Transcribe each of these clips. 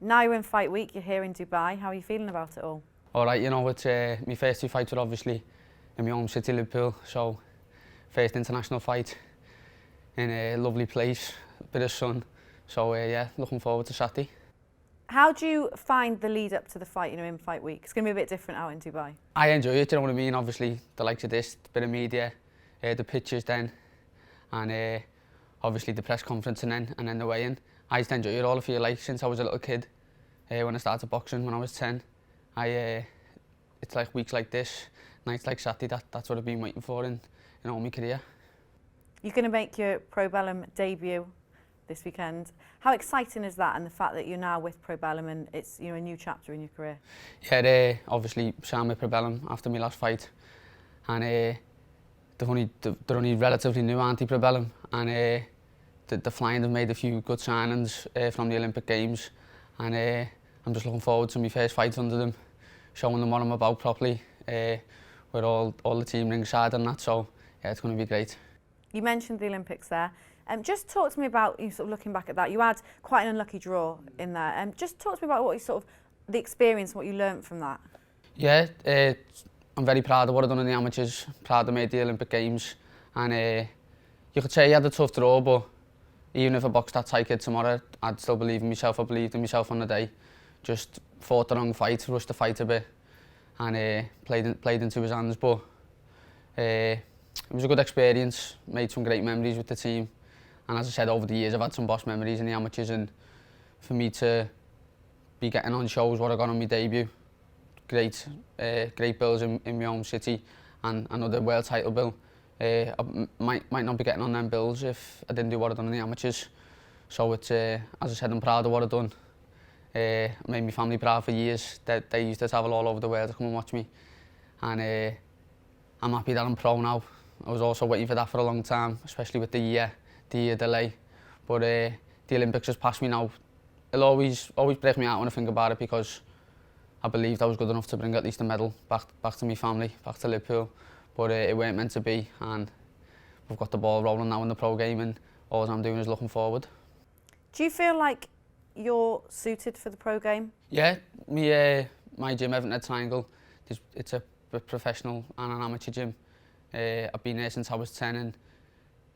Now you're in Fight Week, you're here in Dubai. How are you feeling about it all? All right, you know, it's my first two fights were obviously in my home city, Liverpool. So, first international fight in a lovely place, a bit of sun. So, yeah, looking forward to Saturday. How do you find the lead up to the fight, in Fight Week? It's going to be a bit different out in Dubai. I enjoy it, you know what I mean? Obviously, the likes of this, a bit of media, the pictures then, and obviously the press conference and then the weigh-in. I just enjoy it all, I feel like, since I was a little kid. When I started boxing when I was 10, it's like weeks like this, nights like Saturday, that's what I've been waiting for in all my career. You're going to make your Probellum debut this weekend. How exciting is that, and the fact that you're now with Probellum and it's a new chapter in your career? Yeah, obviously signed with Probellum after my last fight, and they're only relatively new, Probellum, and the Flying have made a few good signings from the Olympic Games, and I'm just looking forward to my first fight under them, showing them what I'm about properly, with all the team ringside and that. So yeah, it's going to be great. You mentioned the Olympics there. Just talk to me about you sort of looking back at that. You had quite an unlucky draw in there. Just talk to me about what you the experience, what you learnt from that. Yeah, I'm very proud of what I've done in the amateurs. Proud I made the Olympic Games, and you could say I had a tough draw, but even if I boxed that tight kid tomorrow, I'd still believe in myself. I believed in myself on the day. Just fought the wrong fight, rushed the fight a bit, and played into his hands. But it was a good experience. Made some great memories with the team. And as I said, over the years, I've had some boss memories in the amateurs, and for me to be getting on shows what I got on my debut, great bills in my home city, and another world title bill. I might not be getting on them bills if I didn't do what I've done in the amateurs. So it's, as I said, I'm proud of what I've done. I made my family proud for years. They used to travel all over the world to come and watch me, and I'm happy that I'm pro now. I was also waiting for that for a long time, especially with the year delay. But the Olympics has passed me now. It'll always break me out when I think about it, because I believed I was good enough to bring at least a medal back to my family, back to Liverpool. But it weren't meant to be, and we've got the ball rolling now in the pro game, and all I'm doing is looking forward. Do you feel like you're suited for the pro game? Yeah, my gym, Everton Triangle, it's a professional and an amateur gym. I've been there since I was 10,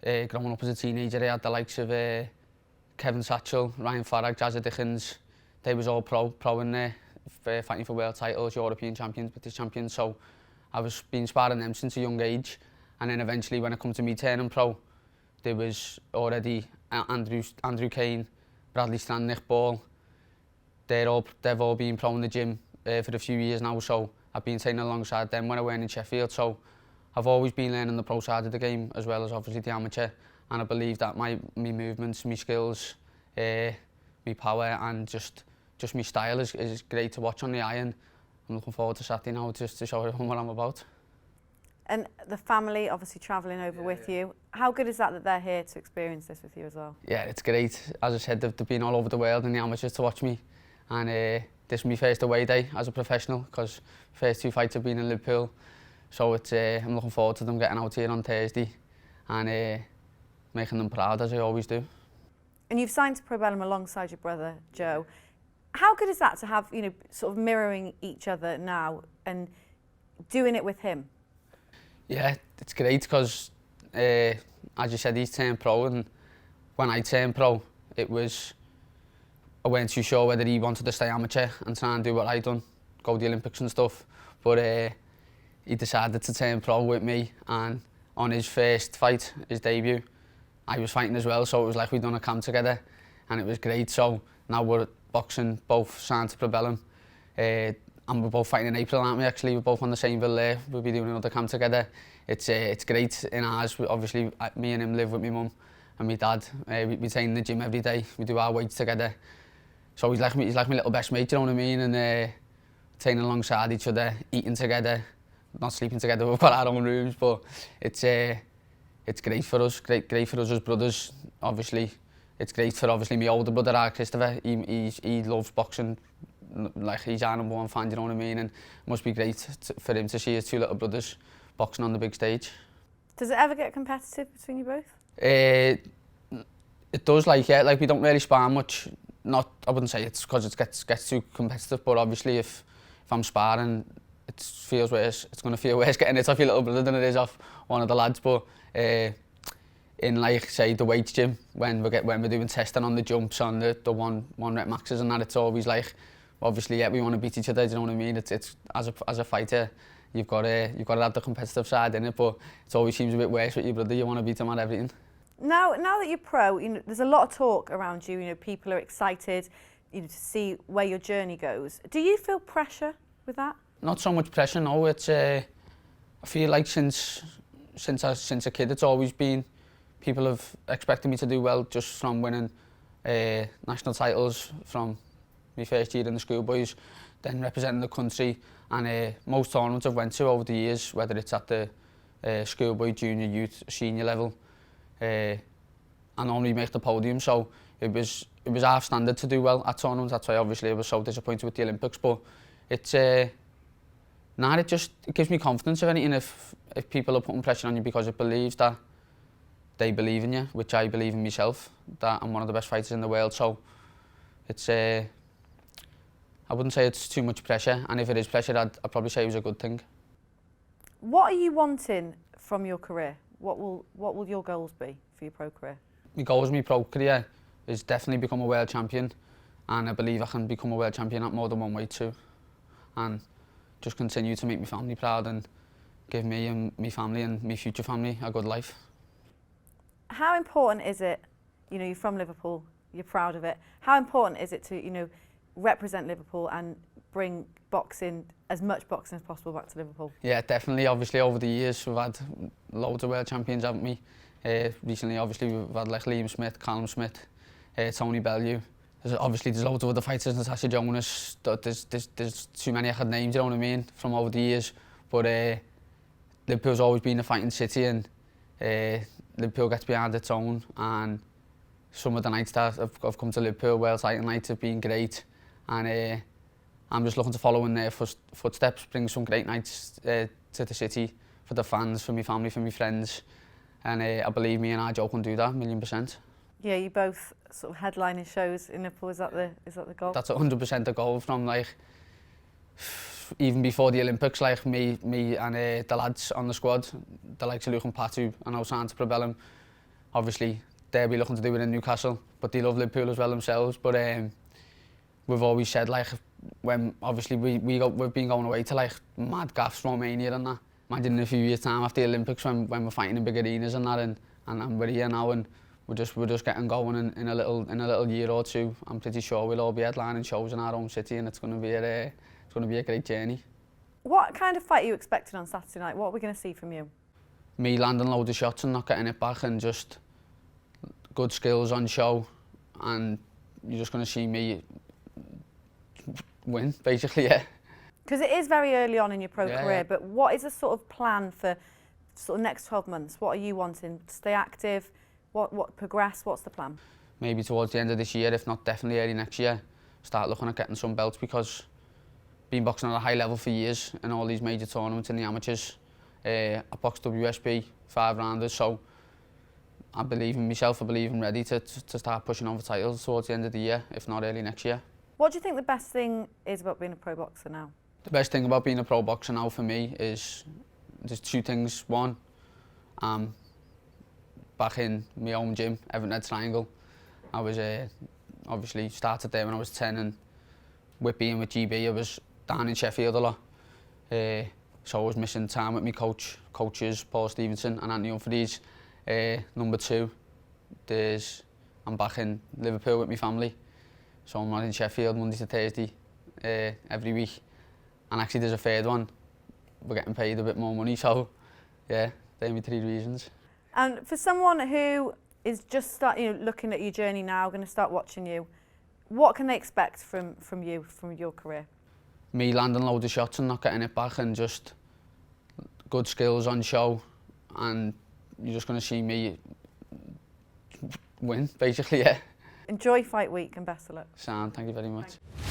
and growing up as a teenager, I had the likes of Kevin Satchell, Ryan Farag, Jazza Dickens. They was all pro in there, fighting for world titles, European champions, British champions. So I was been sparring them since a young age, and then eventually when I come to me turning pro, there was already Andrew Kane, Bradley Strand, Nick Ball. They've all been pro in the gym for a few years now, so I've been training alongside them when I went in Sheffield. So I've always been learning the pro side of the game, as well as obviously the amateur, and I believe that my movements, my skills, my power, and just my style is great to watch on the iron. I'm looking forward to Saturday now, just to show everyone what I'm about. And the family obviously travelling over with you. How good is that they're here to experience this with you as well? Yeah, it's great. As I said, they've been all over the world in the amateurs to watch me, and this is my first away day as a professional, because first two fights have been in Liverpool. So it's, I'm looking forward to them getting out here on Thursday and making them proud, as I always do. And you've signed to Probellum alongside your brother, Joe. How good is that to have, sort of mirroring each other now and doing it with him? Yeah, it's great, because as you said, he's turned pro, and when I turned pro, I weren't too sure whether he wanted to stay amateur and try and do what I done, go to the Olympics and stuff. But he decided to turn pro with me, and on his first fight, his debut, I was fighting as well, so it was like we'd done a camp together, and it was great. So now we're boxing, both signed to Probellum, and we're both fighting in April, aren't we? Actually, we're both on the same bill there. We'll be doing another camp together. It's great in ours. Obviously, me and him live with my mum and my dad. We train in the gym every day. We do our weights together. So he's like my little best mate, you know what I mean? And training alongside each other, eating together, not sleeping together. We've got our own rooms, but it's great for us. Great for us as brothers. Obviously, it's great for my older brother, Christopher. He loves boxing. Like, he's our number one fan, you know what I mean? And it must be great for him to see his two little brothers boxing on the big stage. Does it ever get competitive between you both? It does, yeah, we don't really spar much. I wouldn't say it's because it gets too competitive, but obviously if I'm sparring, it feels worse. It's going to feel worse getting it off your little brother than it is off one of the lads. But in like say the weights gym, when we're doing testing on the jumps, on the one rep maxes and that, it's always like, obviously yeah, we want to beat each other. Do you know what I mean? It's as a fighter, you've got to have the competitive side in it, but it always seems a bit worse with your brother. You want to beat him at everything. Now that you're pro, there's a lot of talk around you. People are excited, to see where your journey goes. Do you feel pressure with that? Not so much pressure, no. It's I feel like since a kid, it's always been, people have expected me to do well, just from winning national titles from my first year in the schoolboys, then representing the country, and most tournaments I've went to over the years, whether it's at the schoolboy, junior, youth, senior level, I normally make the podium, so it was half standard to do well at tournaments. That's why obviously I was so disappointed with the Olympics, but it's it gives me confidence, if anything, if people are putting pressure on you, because it believes that they believe in you, which I believe in myself, that I'm one of the best fighters in the world. So it's I wouldn't say it's too much pressure, and if it is pressure, I'd probably say it was a good thing. What are you wanting from your career? What will your goals be for your pro career? My goals in my pro career is definitely become a world champion, and I believe I can become a world champion at more than one weight too, and just continue to make my family proud and give me and my family and my future family a good life. How important is it, you're from Liverpool, you're proud of it, how important is it to, represent Liverpool and bring boxing, as much boxing as possible, back to Liverpool? Yeah, definitely. Obviously over the years we've had loads of world champions, haven't we? Recently obviously we've had like Liam Smith, Callum Smith, Tony Bellew. There's loads of other fighters, Natasha Jonas. There's too many I could name, do you know what I mean, from over the years. But Liverpool's always been a fighting city, and Liverpool gets behind its own, and some of the nights that I've come to Liverpool, world title nights, have been great, and I'm just looking to follow in their footsteps, bring some great nights to the city, for the fans, for my family, for my friends, and I believe me and our Joe can do that, 1,000,000%. Yeah, you both sort of headlining shows in Liverpool. Is that the goal? That's 100% the goal, from like even before the Olympics. Like me and the lads on the squad, the likes of Luke and Patu and now signed to Probellum. Obviously they'll be looking to do it in Newcastle, but they love Liverpool as well themselves. But we've always said, like, when obviously we've been going away to like mad gaffs, Romania and that. Imagine in a few years' time after the Olympics, when we're fighting in big arenas and that, and we're here now, and we're just getting going in a little year or two. I'm pretty sure we'll all be headlining shows in our own city, and it's going to be a great journey. What kind of fight are you expecting on Saturday night? What are we going to see from you? Me landing loads of shots and not getting it back, and just good skills on show, and you're just going to see me win, basically, yeah. Because it is very early on in your pro career, yeah. But what is the sort of plan for sort of next 12 months? What are you wanting? Stay active? What progress? What's the plan? Maybe towards the end of this year, if not definitely early next year, start looking at getting some belts, because been boxing at a high level for years in all these major tournaments in the amateurs. I boxed WSB 5-rounders, so I believe in myself. I believe I'm ready to start pushing on for titles towards the end of the year, if not early next year. What do you think the best thing is about being a pro boxer now? The best thing about being a pro boxer now for me is there's two things. One, back in my own gym, Everton Triangle. I was obviously started there when I was 10, and with being with GB, I was down in Sheffield a lot. So I was missing time with my coaches, Paul Stevenson and Anthony Humphreys. Number two, I'm back in Liverpool with my family. So I'm not in Sheffield Monday to Thursday every week. And actually there's a third one, we're getting paid a bit more money, so yeah, they're my three reasons. And for someone who is just looking at your journey now, going to start watching you, what can they expect from you, from your career? Me landing loads of shots and not getting it back, and just good skills on show, and you're just going to see me win, basically, yeah. Enjoy Fight Week and best of luck. Sound, thank you very much. Thanks.